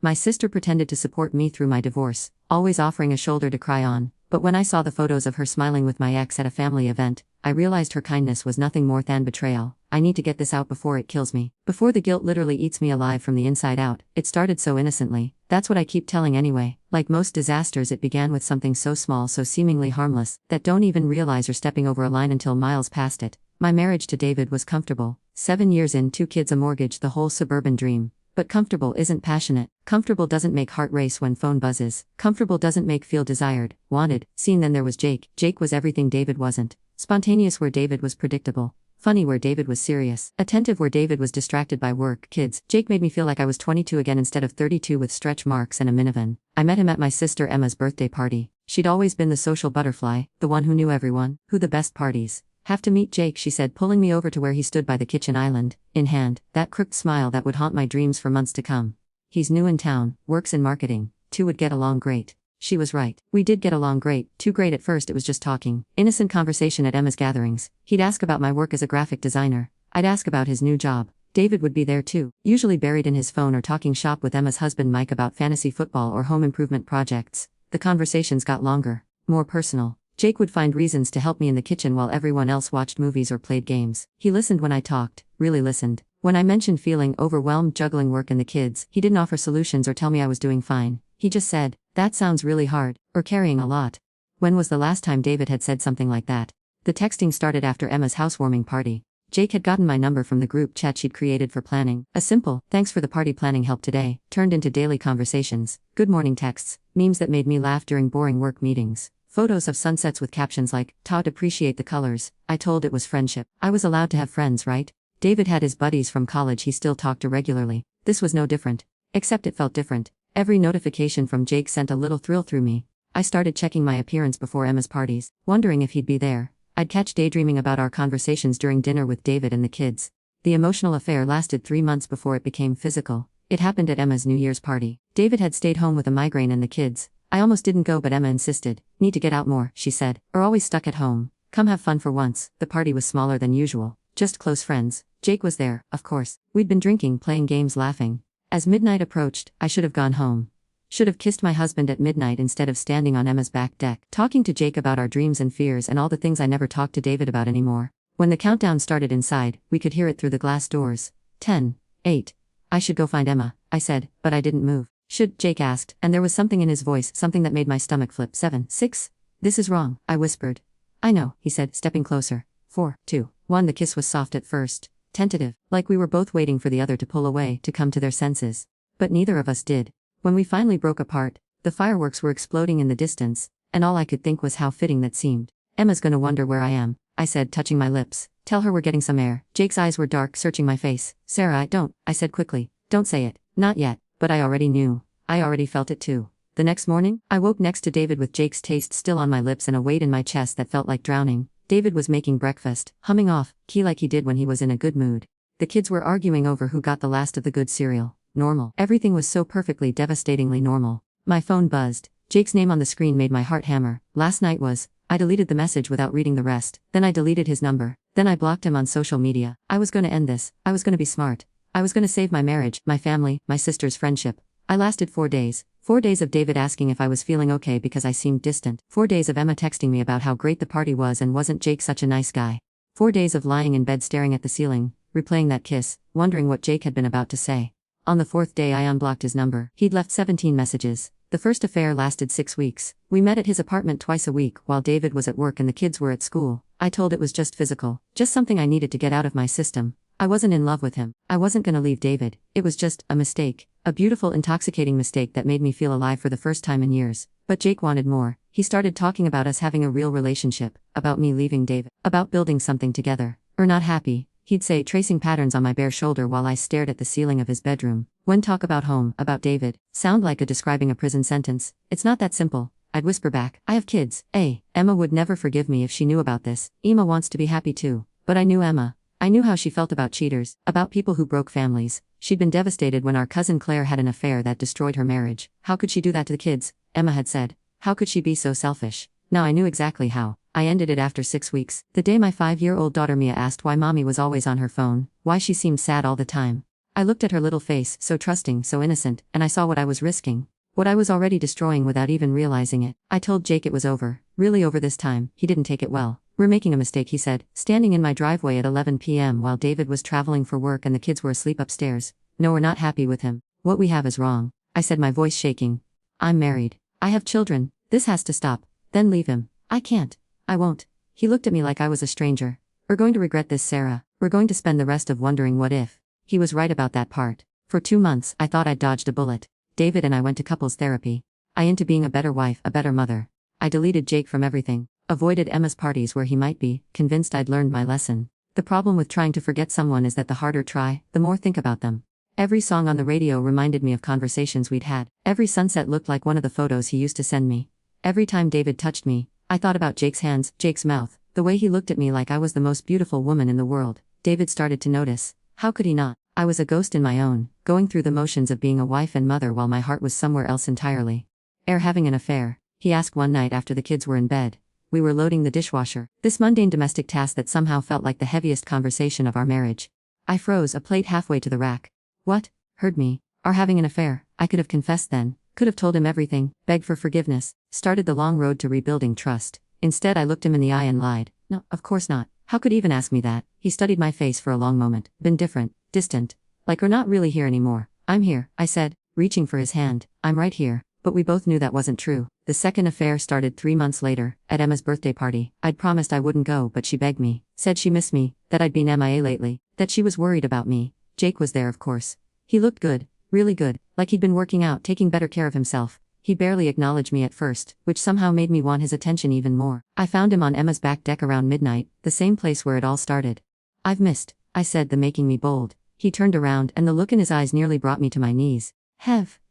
My sister pretended to support me through my divorce, always offering a shoulder to cry on, but when I saw the photos of her smiling with my ex at a family event, I realized her kindness was nothing more than betrayal. I need to get this out before it kills me. Before the guilt literally eats me alive from the inside out. It started so innocently. That's what I keep telling anyway. Like most disasters, it began with something so small, so seemingly harmless, that don't even realize you're stepping over a line until miles past it. My marriage to David was comfortable. 7 years in, 2 kids, a mortgage, the whole suburban dream. But comfortable isn't passionate. Comfortable doesn't make heart race when phone buzzes. Comfortable doesn't make feel desired, wanted, seen. Then there was Jake. Jake was everything David wasn't. Spontaneous where David was predictable. Funny where David was serious. Attentive where David was distracted by work, kids. Jake made me feel like I was 22 again instead of 32 with stretch marks and a minivan. I met him at my sister Emma's birthday party. She'd always been the social butterfly, the one who knew everyone, who the best parties. Have to meet Jake, she said, pulling me over to where he stood by the kitchen island, in hand, that crooked smile that would haunt my dreams for months to come. He's new in town, works in marketing. 2 would get along great. She was right. We did get along great, too great at first. It was just talking. Innocent conversation at Emma's gatherings. He'd ask about my work as a graphic designer. I'd ask about his new job. David would be there too, usually buried in his phone or talking shop with Emma's husband Mike about fantasy football or home improvement projects. The conversations got longer, more personal. Jake would find reasons to help me in the kitchen while everyone else watched movies or played games. He listened when I talked, really listened. When I mentioned feeling overwhelmed juggling work and the kids, he didn't offer solutions or tell me I was doing fine. He just said, "That sounds really hard," or "carrying a lot." When was the last time David had said something like that? The texting started after Emma's housewarming party. Jake had gotten my number from the group chat she'd created for planning. A simple, "Thanks for the party planning help today," turned into daily conversations, good morning texts, memes that made me laugh during boring work meetings. Photos of sunsets with captions like, "Taught appreciate the colors." I told it was friendship. I was allowed to have friends, right? David had his buddies from college he still talked to regularly. This was no different. Except it felt different. Every notification from Jake sent a little thrill through me. I started checking my appearance before Emma's parties, wondering if he'd be there. I'd catch daydreaming about our conversations during dinner with David and the kids. The emotional affair lasted 3 months before it became physical. It happened at Emma's New Year's party. David had stayed home with a migraine and the kids. I almost didn't go, but Emma insisted. "Need to get out more," she said, "or always stuck at home. Come have fun for once." The party was smaller than usual. Just close friends. Jake was there, of course. We'd been drinking, playing games, laughing. As midnight approached, I should have gone home. Should have kissed my husband at midnight instead of standing on Emma's back deck, talking to Jake about our dreams and fears and all the things I never talked to David about anymore. When the countdown started inside, we could hear it through the glass doors. 10, 8. "I should go find Emma," I said, but I didn't move. "Should?" Jake asked, and there was something in his voice, something that made my stomach flip. 7, 6. "This is wrong," I whispered. "I know," he said, stepping closer. 4, 2, 1. The kiss was soft at first, tentative, like we were both waiting for the other to pull away, to come to their senses. But neither of us did. When we finally broke apart, the fireworks were exploding in the distance, and all I could think was how fitting that seemed. "Emma's gonna wonder where I am," I said, touching my lips. "Tell her we're getting some air." Jake's eyes were dark, searching my face. "Sarah, don't," I said quickly. "Don't say it. Not yet." But I already knew. I already felt it too. The next morning, I woke next to David with Jake's taste still on my lips and a weight in my chest that felt like drowning. David was making breakfast, humming off key like he did when he was in a good mood. The kids were arguing over who got the last of the good cereal. Normal. Everything was so perfectly, devastatingly normal. My phone buzzed. Jake's name on the screen made my heart hammer. Last night was. I deleted the message without reading the rest. Then I deleted his number. Then I blocked him on social media. I was gonna end this. I was gonna be smart. I was gonna save my marriage, my family, my sister's friendship. I lasted 4 days. 4 days of David asking if I was feeling okay because I seemed distant. 4 days of Emma texting me about how great the party was and wasn't Jake such a nice guy. 4 days of lying in bed staring at the ceiling, replaying that kiss, wondering what Jake had been about to say. On the 4th day I unblocked his number. He'd left 17 messages. The first affair lasted 6 weeks. We met at his apartment twice a week while David was at work and the kids were at school. I told it was just physical, just something I needed to get out of my system. I wasn't in love with him. I wasn't gonna leave David. It was just a mistake. A beautiful, intoxicating mistake that made me feel alive for the first time in years. But Jake wanted more. He started talking about us having a real relationship, about me leaving David, about building something together. Or not happy, he'd say, tracing patterns on my bare shoulder while I stared at the ceiling of his bedroom. When talk about home, about David, sound like describing a prison sentence. It's not that simple. I'd whisper back, I have kids. Emma would never forgive me if she knew about this. Emma wants to be happy too. But I knew Emma. I knew how she felt about cheaters, about people who broke families. She'd been devastated when our cousin Claire had an affair that destroyed her marriage. How could she do that to the kids? Emma had said. How could she be so selfish? Now I knew exactly how. I ended it after 6 weeks. The day my 5-year-old daughter Mia asked why mommy was always on her phone, why she seemed sad all the time. I looked at her little face, so trusting, so innocent, and I saw what I was risking. What I was already destroying without even realizing it. I told Jake it was over, really over this time. He didn't take it well. "We're making a mistake," he said, standing in my driveway at 11 p.m. while David was traveling for work and the kids were asleep upstairs. "No, we're not happy with him. What we have is wrong," I said, my voice shaking. "I'm married. I have children. This has to stop. Then leave him." "I can't. I won't." He looked at me like I was a stranger. "We're going to regret this, Sarah. We're going to spend the rest of wondering what if." He was right about that part. For 2 months, I thought I'd dodged a bullet. David and I went to couples therapy. I into being a better wife, a better mother. I deleted Jake from everything. Avoided Emma's parties where he might be, convinced I'd learned my lesson. The problem with trying to forget someone is that the harder try, the more think about them. Every song on the radio reminded me of conversations we'd had. Every sunset looked like one of the photos he used to send me. Every time David touched me, I thought about Jake's hands, Jake's mouth, the way he looked at me like I was the most beautiful woman in the world. David started to notice. How could he not? I was a ghost in my own, going through the motions of being a wife and mother while my heart was somewhere else entirely. Having an affair?" he asked one night after the kids were in bed. We were loading the dishwasher, this mundane domestic task that somehow felt like the heaviest conversation of our marriage. I froze, a plate halfway to the rack. "What? Heard me? Are having an affair?" I could have confessed then, could have told him everything, begged for forgiveness, started the long road to rebuilding trust. Instead, I looked him in the eye and lied. "No, of course not. How could he even ask me that?" He studied my face for a long moment. "Been different, distant. Like we're not really here anymore." "I'm here," I said, reaching for his hand. "I'm right here." But we both knew that wasn't true. The second affair started 3 months later, at Emma's birthday party. I'd promised I wouldn't go, but she begged me, said she missed me, that I'd been MIA lately, that she was worried about me. Jake was there, of course. He looked good, really good, like he'd been working out, taking better care of himself. He barely acknowledged me at first, which somehow made me want his attention even more. I found him on Emma's back deck around midnight, the same place where it all started. "I've missed," I said, the making me bold. He turned around, and the look in his eyes nearly brought me to my knees.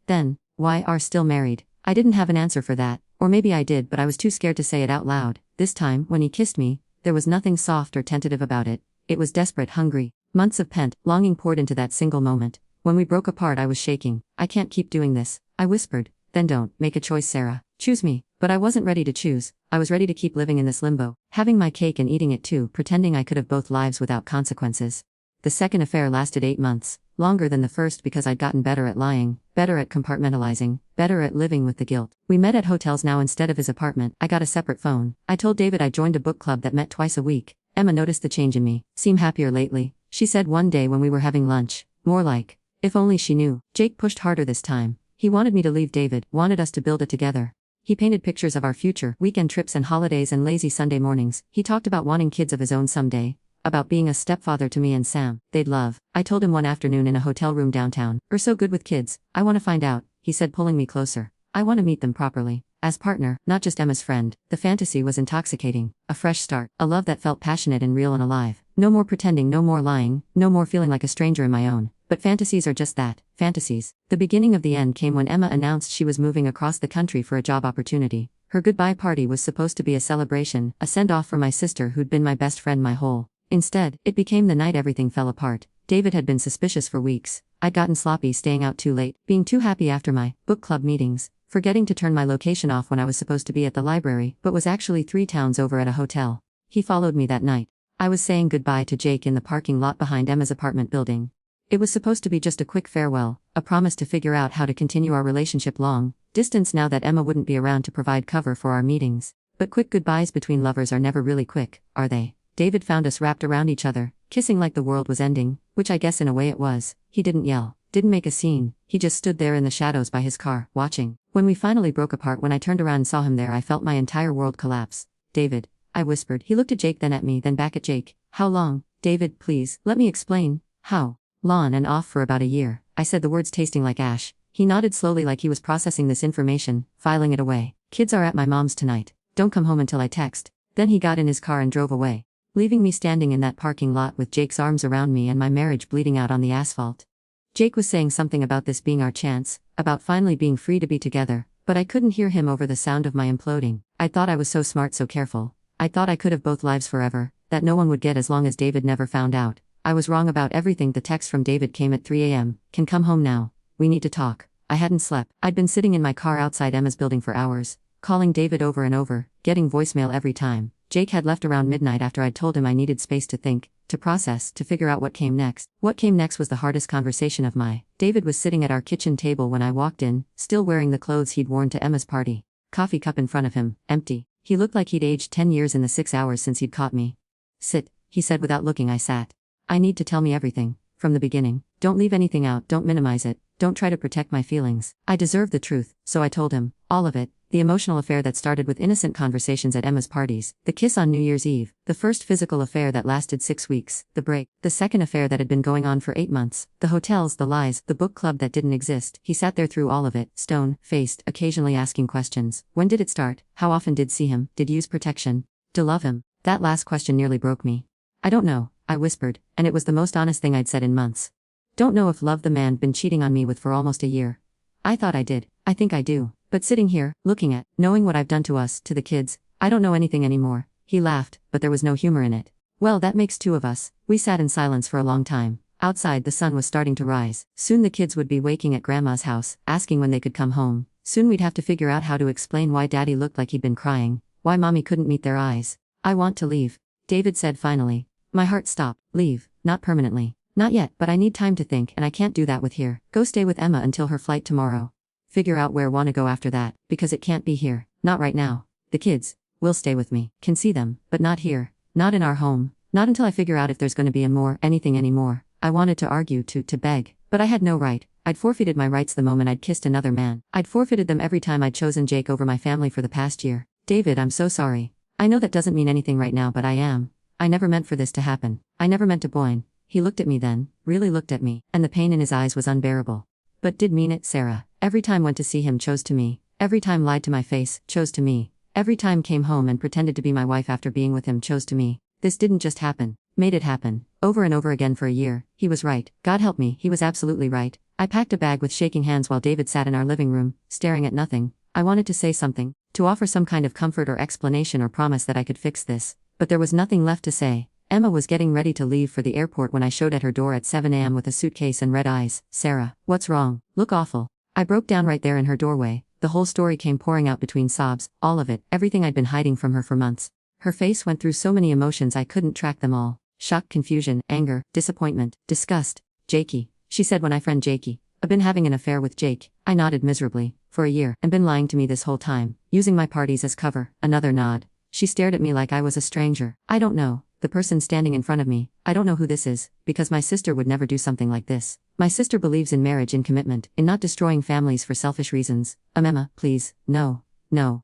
Then, why are still married?" I didn't have an answer for that, or maybe I did, but I was too scared to say it out loud. This time, when he kissed me, there was nothing soft or tentative about it. It was desperate, hungry. Months of pent longing poured into that single moment. When we broke apart, I was shaking. "I can't keep doing this," I whispered. "Then don't. Make a choice, Sarah. Choose me." But I wasn't ready to choose. I was ready to keep living in this limbo, having my cake and eating it too, pretending I could have both lives without consequences. The second affair lasted 8 months, longer than the first because I'd gotten better at lying, better at compartmentalizing, better at living with the guilt. We met at hotels now instead of his apartment. I got a separate phone. I told David I joined a book club that met twice a week. Emma noticed the change in me. "Seem happier lately," she said one day when we were having lunch. More like, if only she knew. Jake pushed harder this time. He wanted me to leave David, wanted us to build it together. He painted pictures of our future, weekend trips and holidays and lazy Sunday mornings. He talked about wanting kids of his own someday. About being a stepfather to me and Sam. They'd love. I told him one afternoon in a hotel room downtown. "We're so good with kids. I want to find out," he said, pulling me closer. "I want to meet them properly. As partner, not just Emma's friend." The fantasy was intoxicating. A fresh start. A love that felt passionate and real and alive. No more pretending, no more lying, no more feeling like a stranger in my own. But fantasies are just that, fantasies. The beginning of the end came when Emma announced she was moving across the country for a job opportunity. Her goodbye party was supposed to be a celebration, a send-off for my sister who'd been my best friend my whole. Instead, it became the night everything fell apart. David had been suspicious for weeks. I'd gotten sloppy staying out too late, being too happy after my book club meetings, forgetting to turn my location off when I was supposed to be at the library, but was actually 3 towns over at a hotel. He followed me that night. I was saying goodbye to Jake in the parking lot behind Emma's apartment building. It was supposed to be just a quick farewell, a promise to figure out how to continue our relationship long distance now that Emma wouldn't be around to provide cover for our meetings. But quick goodbyes between lovers are never really quick, are they? David found us wrapped around each other, kissing like the world was ending, which I guess in a way it was. He didn't yell, didn't make a scene, he just stood there in the shadows by his car, watching. When we finally broke apart, when I turned around and saw him there, I felt my entire world collapse. "David," I whispered. He looked at Jake, then at me, then back at Jake. "How long?" "David, please, let me explain." "How long?" "And off for about a year," I said, the words tasting like ash. He nodded slowly like he was processing this information, filing it away. "Kids are at my mom's tonight. Don't come home until I text." Then he got in his car and drove away, leaving me standing in that parking lot with Jake's arms around me and my marriage bleeding out on the asphalt. Jake was saying something about this being our chance, about finally being free to be together, but I couldn't hear him over the sound of my imploding. I thought I was so smart, so careful. I thought I could have both lives forever, that no one would get as long as David never found out. I was wrong about everything. The text from David came at 3 a.m. "Can come home now. We need to talk." I hadn't slept. I'd been sitting in my car outside Emma's building for hours, calling David over and over, getting voicemail every time. Jake had left around midnight after I'd told him I needed space to think, to process, to figure out what came next. What came next was the hardest conversation of my. David was sitting at our kitchen table when I walked in, still wearing the clothes he'd worn to Emma's party. Coffee cup in front of him, empty. He looked like he'd aged 10 years in the 6 hours since he'd caught me. Sit, he said without looking. I sat. I need to tell me everything, from the beginning. Don't leave anything out, don't minimize it, don't try to protect my feelings. I deserve the truth, so I told him, all of it. The emotional affair that started with innocent conversations at Emma's parties, the kiss on New Year's Eve, the first physical affair that lasted 6 weeks, the break, the second affair that had been going on for 8 months, the hotels, the lies, the book club that didn't exist. He sat there through all of it, stone-faced, occasionally asking questions. When did it start? How often did see him? Did use protection? To love him? That last question nearly broke me. I don't know, I whispered, and it was the most honest thing I'd said in months. Don't know if love the man been cheating on me with for almost a year. I thought I did. I think I do. But sitting here, looking at, knowing what I've done to us, to the kids, I don't know anything anymore. He laughed, but there was no humor in it. Well, that makes 2 of us. We sat in silence for a long time. Outside, the sun was starting to rise. Soon the kids would be waking at Grandma's house, asking when they could come home. Soon we'd have to figure out how to explain why Daddy looked like he'd been crying, why Mommy couldn't meet their eyes. I want to leave, David said finally. My heart stopped. Leave, not permanently. Not yet, but I need time to think, and I can't do that with here. Go stay with Emma until her flight tomorrow. Figure out where wanna go after that, because it can't be here. Not right now. The kids will stay with me. Can see them, but not here. Not in our home. Not until I figure out if there's gonna be anything anymore. I wanted to argue, to beg, but I had no right. I'd forfeited my rights the moment I'd kissed another man. I'd forfeited them every time I'd chosen Jake over my family for the past year. David, I'm so sorry. I know that doesn't mean anything right now, but I am. I never meant for this to happen. I never meant to Boyne. He looked at me then, really looked at me, and the pain in his eyes was unbearable. But did mean it, Sarah. Every time went to see him, chose to me. Every time lied to my face, chose to me. Every time came home and pretended to be my wife after being with him, chose to me. This didn't just happen. Made it happen. Over and over again for a year. He was right. God help me, he was absolutely right. I packed a bag with shaking hands while David sat in our living room, staring at nothing. I wanted to say something, to offer some kind of comfort or explanation or promise that I could fix this. But there was nothing left to say. Emma was getting ready to leave for the airport when I showed at her door at 7 a.m. with a suitcase and red eyes. Sarah, what's wrong? Look awful. I broke down right there in her doorway. The whole story came pouring out between sobs, all of it, everything I'd been hiding from her for months. Her face went through so many emotions I couldn't track them all. Shock, confusion, anger, disappointment, disgust. Jakey, she said when I friend Jakey. I've been having an affair with Jake. I nodded miserably. For a year, and been lying to me this whole time, using my parties as cover. Another nod. She stared at me like I was a stranger. I don't know. The person standing in front of me, I don't know who this is, because my sister would never do something like this. My sister believes in marriage, in commitment, in not destroying families for selfish reasons. Emma, please, no,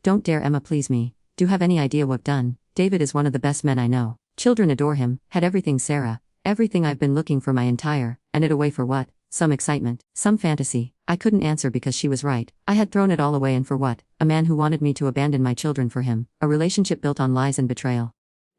don't dare Emma, please me. Do you have any idea what done? David is one of the best men I know. Children adore him, had everything, Sarah. Everything I've been looking for my entire, and it away for what? Some excitement, some fantasy. I couldn't answer because she was right. I had thrown it all away, and for what? A man who wanted me to abandon my children for him. A relationship built on lies and betrayal.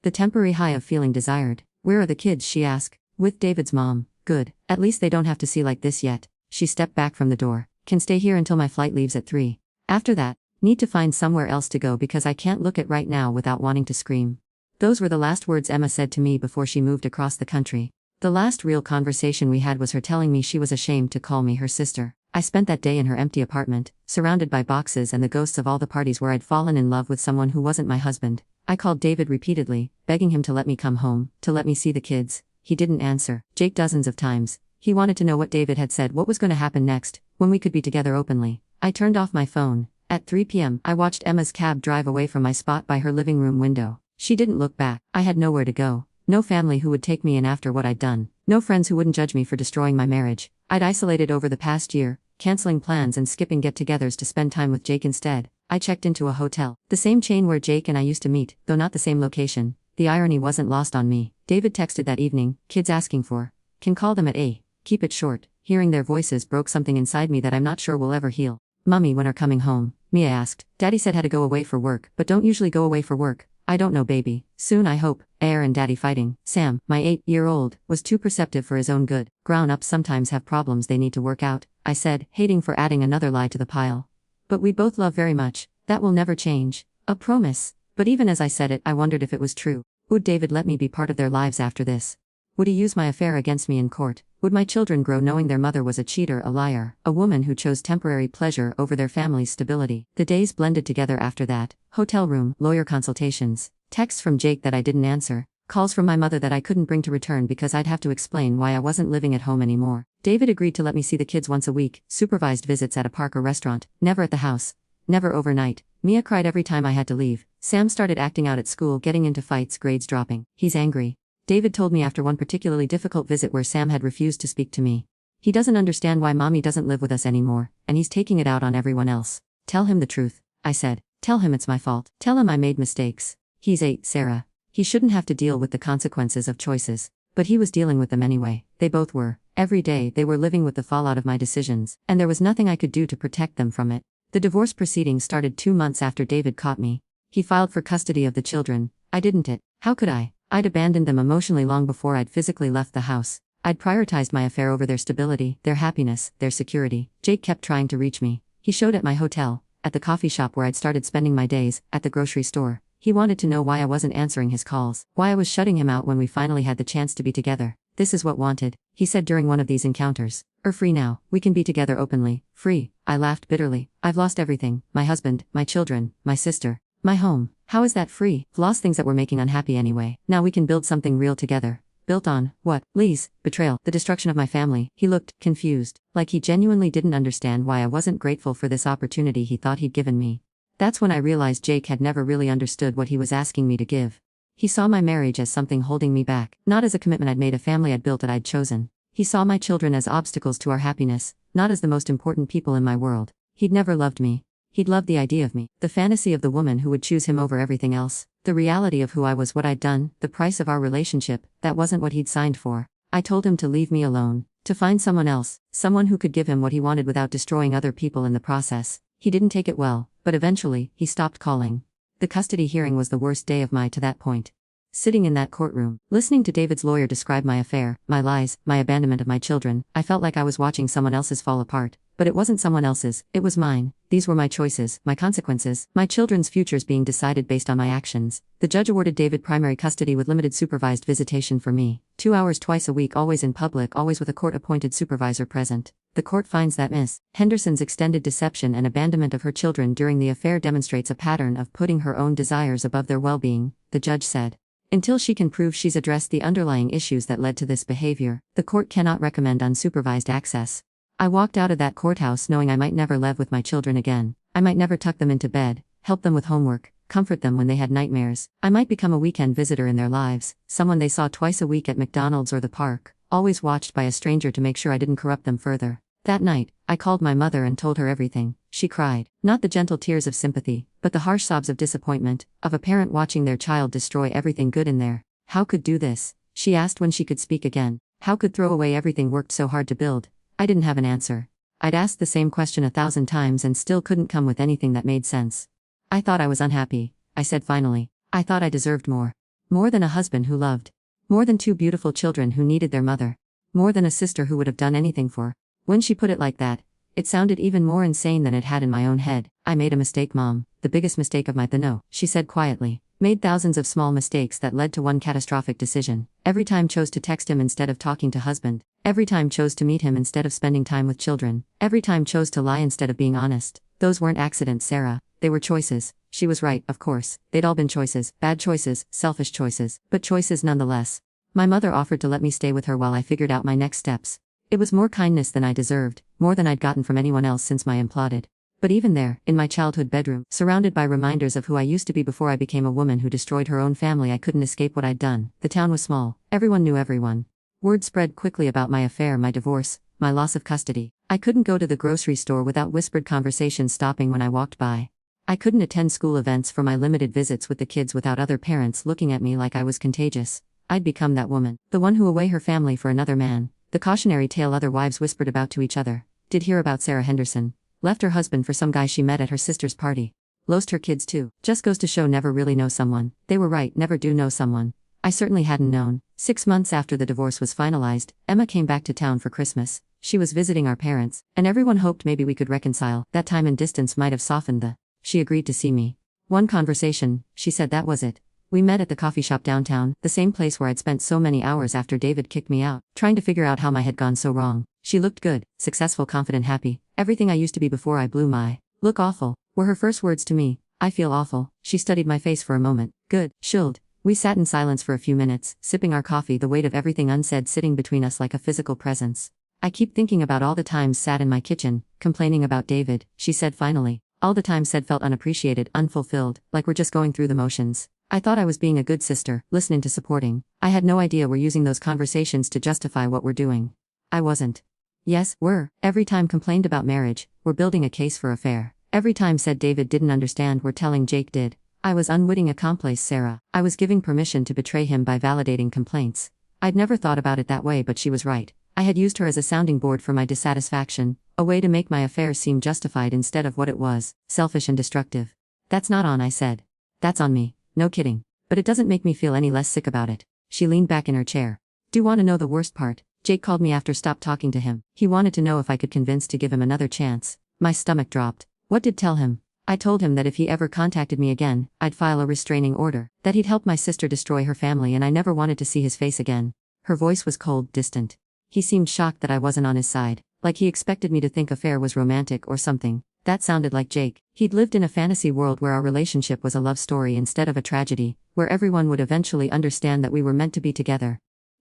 The temporary high of feeling desired. Where are the kids, she asked. With David's mom. Good. At least they don't have to see like this yet. She stepped back from the door. Can stay here until my flight leaves at 3. After that, need to find somewhere else to go because I can't look at right now without wanting to scream. Those were the last words Emma said to me before she moved across the country. The last real conversation we had was her telling me she was ashamed to call me her sister. I spent that day in her empty apartment, surrounded by boxes and the ghosts of all the parties where I'd fallen in love with someone who wasn't my husband. I called David repeatedly, begging him to let me come home, to let me see the kids. He didn't answer. Jake dozens of times. He wanted to know what David had said, what was going to happen next, when we could be together openly. I turned off my phone. At 3 p.m., I watched Emma's cab drive away from my spot by her living room window. She didn't look back. I had nowhere to go. No family who would take me in after what I'd done. No friends who wouldn't judge me for destroying my marriage. I'd isolated over the past year, canceling plans and skipping get-togethers to spend time with Jake instead. I checked into a hotel. The same chain where Jake and I used to meet, though not the same location. The irony wasn't lost on me. David texted that evening, kids asking for. Can call them at A. Keep it short. Hearing their voices broke something inside me that I'm not sure will ever heal. Mummy, when are coming home? Mia asked. Daddy said had to go away for work, but don't usually go away for work. I don't know, baby. Soon, I hope. Air and Daddy fighting. Sam, my 8-year-old, was too perceptive for his own good. Grown-ups sometimes have problems they need to work out, I said, hating for adding another lie to the pile. But we both love very much. That will never change. A promise. But even as I said it, I wondered if it was true. Would David let me be part of their lives after this? Would he use my affair against me in court? Would my children grow knowing their mother was a cheater, a liar, a woman who chose temporary pleasure over their family's stability? The days blended together after that. Hotel room, lawyer consultations, texts from Jake that I didn't answer, Calls from my mother that I couldn't bring to return because I'd have to explain why I wasn't living at home anymore. David agreed to let me see the kids once a week, supervised visits at a park or restaurant, never at the house. Never overnight. Mia cried every time I had to leave. Sam started acting out at school, getting into fights, grades dropping. He's angry. David told me after one particularly difficult visit where Sam had refused to speak to me. He doesn't understand why mommy doesn't live with us anymore, and he's taking it out on everyone else. Tell him the truth, I said. Tell him it's my fault. Tell him I made mistakes. He's 8, Sarah. He shouldn't have to deal with the consequences of choices. But he was dealing with them anyway. They both were. Every day they were living with the fallout of my decisions, and there was nothing I could do to protect them from it. The divorce proceedings started 2 months after David caught me. He filed for custody of the children. I didn't. How could I? I'd abandoned them emotionally long before I'd physically left the house. I'd prioritized my affair over their stability, their happiness, their security. Jake kept trying to reach me. He showed at my hotel, at the coffee shop where I'd started spending my days, at the grocery store. He wanted to know why I wasn't answering his calls, why I was shutting him out when we finally had the chance to be together. This is what wanted, he said during one of these encounters. Free now, we can be together openly, free. I laughed bitterly. I've lost everything, my husband, my children, my sister, my home. How is that free? Lost things that were making unhappy anyway. Now we can build something real together. Built on, what? Lee's betrayal, the destruction of my family. He looked confused, like he genuinely didn't understand why I wasn't grateful for this opportunity he thought he'd given me. That's when I realized Jake had never really understood what he was asking me to give. He saw my marriage as something holding me back, not as a commitment I'd made, a family I'd built that I'd chosen. He saw my children as obstacles to our happiness, not as the most important people in my world. He'd never loved me. He'd loved the idea of me, the fantasy of the woman who would choose him over everything else, the reality of who I was, what I'd done, the price of our relationship. That wasn't what he'd signed for. I told him to leave me alone, to find someone else, someone who could give him what he wanted without destroying other people in the process. He didn't take it well, but eventually, he stopped calling. The custody hearing was the worst day of my to that point. Sitting in that courtroom, listening to David's lawyer describe my affair, my lies, my abandonment of my children, I felt like I was watching someone else's fall apart. But it wasn't someone else's, it was mine. These were my choices, my consequences, my children's futures being decided based on my actions. The judge awarded David primary custody with limited supervised visitation for me. 2 hours twice a week, always in public, always with a court-appointed supervisor present. The court finds that Ms. Henderson's extended deception and abandonment of her children during the affair demonstrates a pattern of putting her own desires above their well-being, the judge said. Until she can prove she's addressed the underlying issues that led to this behavior, the court cannot recommend unsupervised access. I walked out of that courthouse knowing I might never live with my children again. I might never tuck them into bed, help them with homework, comfort them when they had nightmares. I might become a weekend visitor in their lives, someone they saw twice a week at McDonald's or the park, always watched by a stranger to make sure I didn't corrupt them further. That night, I called my mother and told her everything. She cried, not the gentle tears of sympathy, but the harsh sobs of disappointment, of a parent watching their child destroy everything good in there. How could do this? She asked when she could speak again. How could throw away everything worked so hard to build? I didn't have an answer. I'd asked the same question 1,000 times and still couldn't come with anything that made sense. I thought I was unhappy, I said finally. I thought I deserved more. More than a husband who loved. More than 2 beautiful children who needed their mother. More than a sister who would have done anything for. When she put it like that, it sounded even more insane than it had in my own head. I made a mistake, Mom. The biggest mistake of my no, she said quietly. Made thousands of small mistakes that led to one catastrophic decision. Every time chose to text him instead of talking to husband. Every time chose to meet him instead of spending time with children. Every time chose to lie instead of being honest. Those weren't accidents, Sarah. They were choices. She was right, of course. They'd all been choices. Bad choices, selfish choices, but choices nonetheless. My mother offered to let me stay with her while I figured out my next steps. It was more kindness than I deserved, more than I'd gotten from anyone else since my imploded. But even there, in my childhood bedroom, surrounded by reminders of who I used to be before I became a woman who destroyed her own family, I couldn't escape what I'd done. The town was small. Everyone knew everyone. Word spread quickly about my affair, my divorce, my loss of custody. I couldn't go to the grocery store without whispered conversations stopping when I walked by. I couldn't attend school events for my limited visits with the kids without other parents looking at me like I was contagious. I'd become that woman, the one who away her family for another man. The cautionary tale other wives whispered about to each other. Did hear about Sarah Henderson. Left her husband for some guy she met at her sister's party. Lost her kids too. Just goes to show never really know someone. They were right, never do know someone. I certainly hadn't known. 6 months after the divorce was finalized, Emma came back to town for Christmas. She was visiting our parents, and everyone hoped maybe we could reconcile. That time and distance might have softened the. She agreed to see me. One conversation, she said, that was it. We met at the coffee shop downtown, the same place where I'd spent so many hours after David kicked me out, trying to figure out how my had gone so wrong. She looked good, successful, confident, happy. Everything I used to be before I blew my. Look awful, were her first words to me. I feel awful. She studied my face for a moment. Good, should. We sat in silence for a few minutes, sipping our coffee, the weight of everything unsaid sitting between us like a physical presence. I keep thinking about all the times sat in my kitchen, complaining about David, she said finally. All the times said felt unappreciated, unfulfilled, like we're just going through the motions. I thought I was being a good sister, listening to supporting. I had no idea we're using those conversations to justify what we're doing. I wasn't. Yes, we're. Every time complained about marriage, we're building a case for affair. Every time said David didn't understand, we're telling Jake did. I was unwitting accomplice Sarah. I was giving permission to betray him by validating complaints. I'd never thought about it that way, but she was right. I had used her as a sounding board for my dissatisfaction, a way to make my affair seem justified instead of what it was, selfish and destructive. That's not on, I said. That's on me, no kidding. But it doesn't make me feel any less sick about it. She leaned back in her chair. Do you want to know the worst part? Jake called me after stopped talking to him. He wanted to know if I could convince to give him another chance. My stomach dropped. What did tell him? I told him that if he ever contacted me again, I'd file a restraining order, that he'd help my sister destroy her family and I never wanted to see his face again. Her voice was cold, distant. He seemed shocked that I wasn't on his side, like he expected me to think affair was romantic or something. That sounded like Jake. He'd lived in a fantasy world where our relationship was a love story instead of a tragedy, where everyone would eventually understand that we were meant to be together.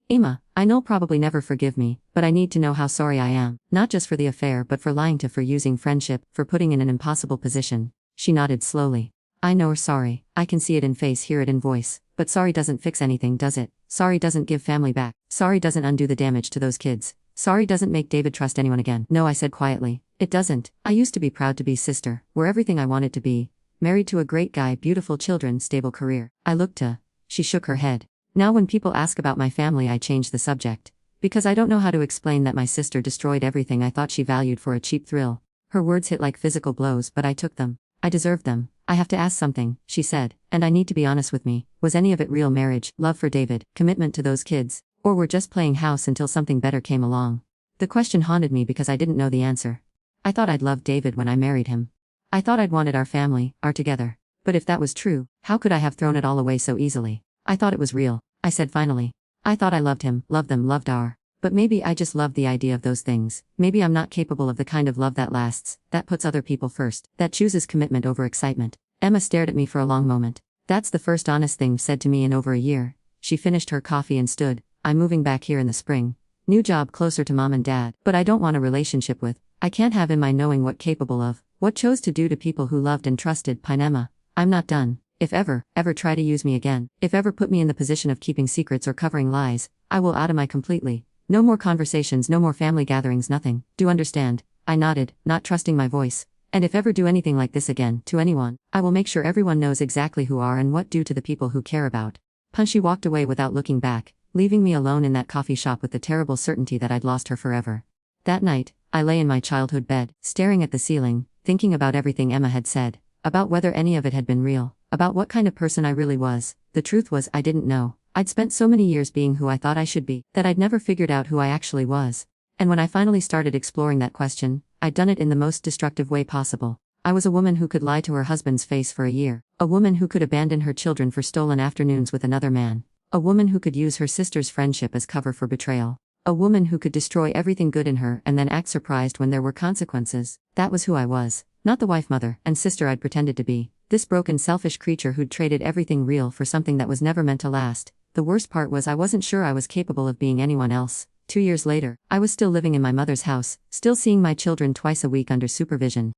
Emma, I know probably never forgive me, but I need to know how sorry I am, not just for the affair but for lying to, for using friendship, for putting in an impossible position. She nodded slowly. I know you're sorry. I can see it in face, hear it in voice. But sorry doesn't fix anything, does it? Sorry doesn't give family back. Sorry doesn't undo the damage to those kids. Sorry doesn't make David trust anyone again. No, I said quietly. It doesn't. I used to be proud to be sister. We're everything I wanted to be. Married to a great guy, beautiful children, stable career. I looked to. She shook her head. Now when people ask about my family, I change the subject. Because I don't know how to explain that my sister destroyed everything I thought she valued for a cheap thrill. Her words hit like physical blows, but I took them. I deserved them. I have to ask something, she said, and I need to be honest with me. Was any of it real marriage, love for David, commitment to those kids? Or were just playing house until something better came along? The question haunted me because I didn't know the answer. I thought I'd loved David when I married him. I thought I'd wanted our family, our together. But if that was true, how could I have thrown it all away so easily? I thought it was real, I said finally. I thought I loved him, loved them, loved our. But maybe I just loved the idea of those things. Maybe I'm not capable of the kind of love that lasts, that puts other people first, that chooses commitment over excitement. Emma stared at me for a long moment. That's the first honest thing said to me in over a year. She finished her coffee and stood. I'm moving back here in the spring. New job closer to mom and dad, but I don't want a relationship with. I can't have in my knowing what capable of, what chose to do to people who loved and trusted. Pine Emma. I'm not done. If ever try to use me again, if ever put me in the position of keeping secrets or covering lies, I will out of my completely. No more conversations, no more family gatherings, nothing. Do understand? I nodded, not trusting my voice. And if ever do anything like this again, to anyone, I will make sure everyone knows exactly who are and what do to the people who care about. Punchy walked away without looking back, leaving me alone in that coffee shop with the terrible certainty that I'd lost her forever. That night, I lay in my childhood bed, staring at the ceiling, thinking about everything Emma had said, about whether any of it had been real, about what kind of person I really was. The truth was, I didn't know. I'd spent so many years being who I thought I should be, that I'd never figured out who I actually was. And when I finally started exploring that question, I'd done it in the most destructive way possible. I was a woman who could lie to her husband's face for a year. A woman who could abandon her children for stolen afternoons with another man. A woman who could use her sister's friendship as cover for betrayal. A woman who could destroy everything good in her and then act surprised when there were consequences. That was who I was. Not the wife, mother, and sister I'd pretended to be. This broken, selfish creature who'd traded everything real for something that was never meant to last. The worst part was I wasn't sure I was capable of being anyone else. 2 years later, I was still living in my mother's house, still seeing my children twice a week under supervision.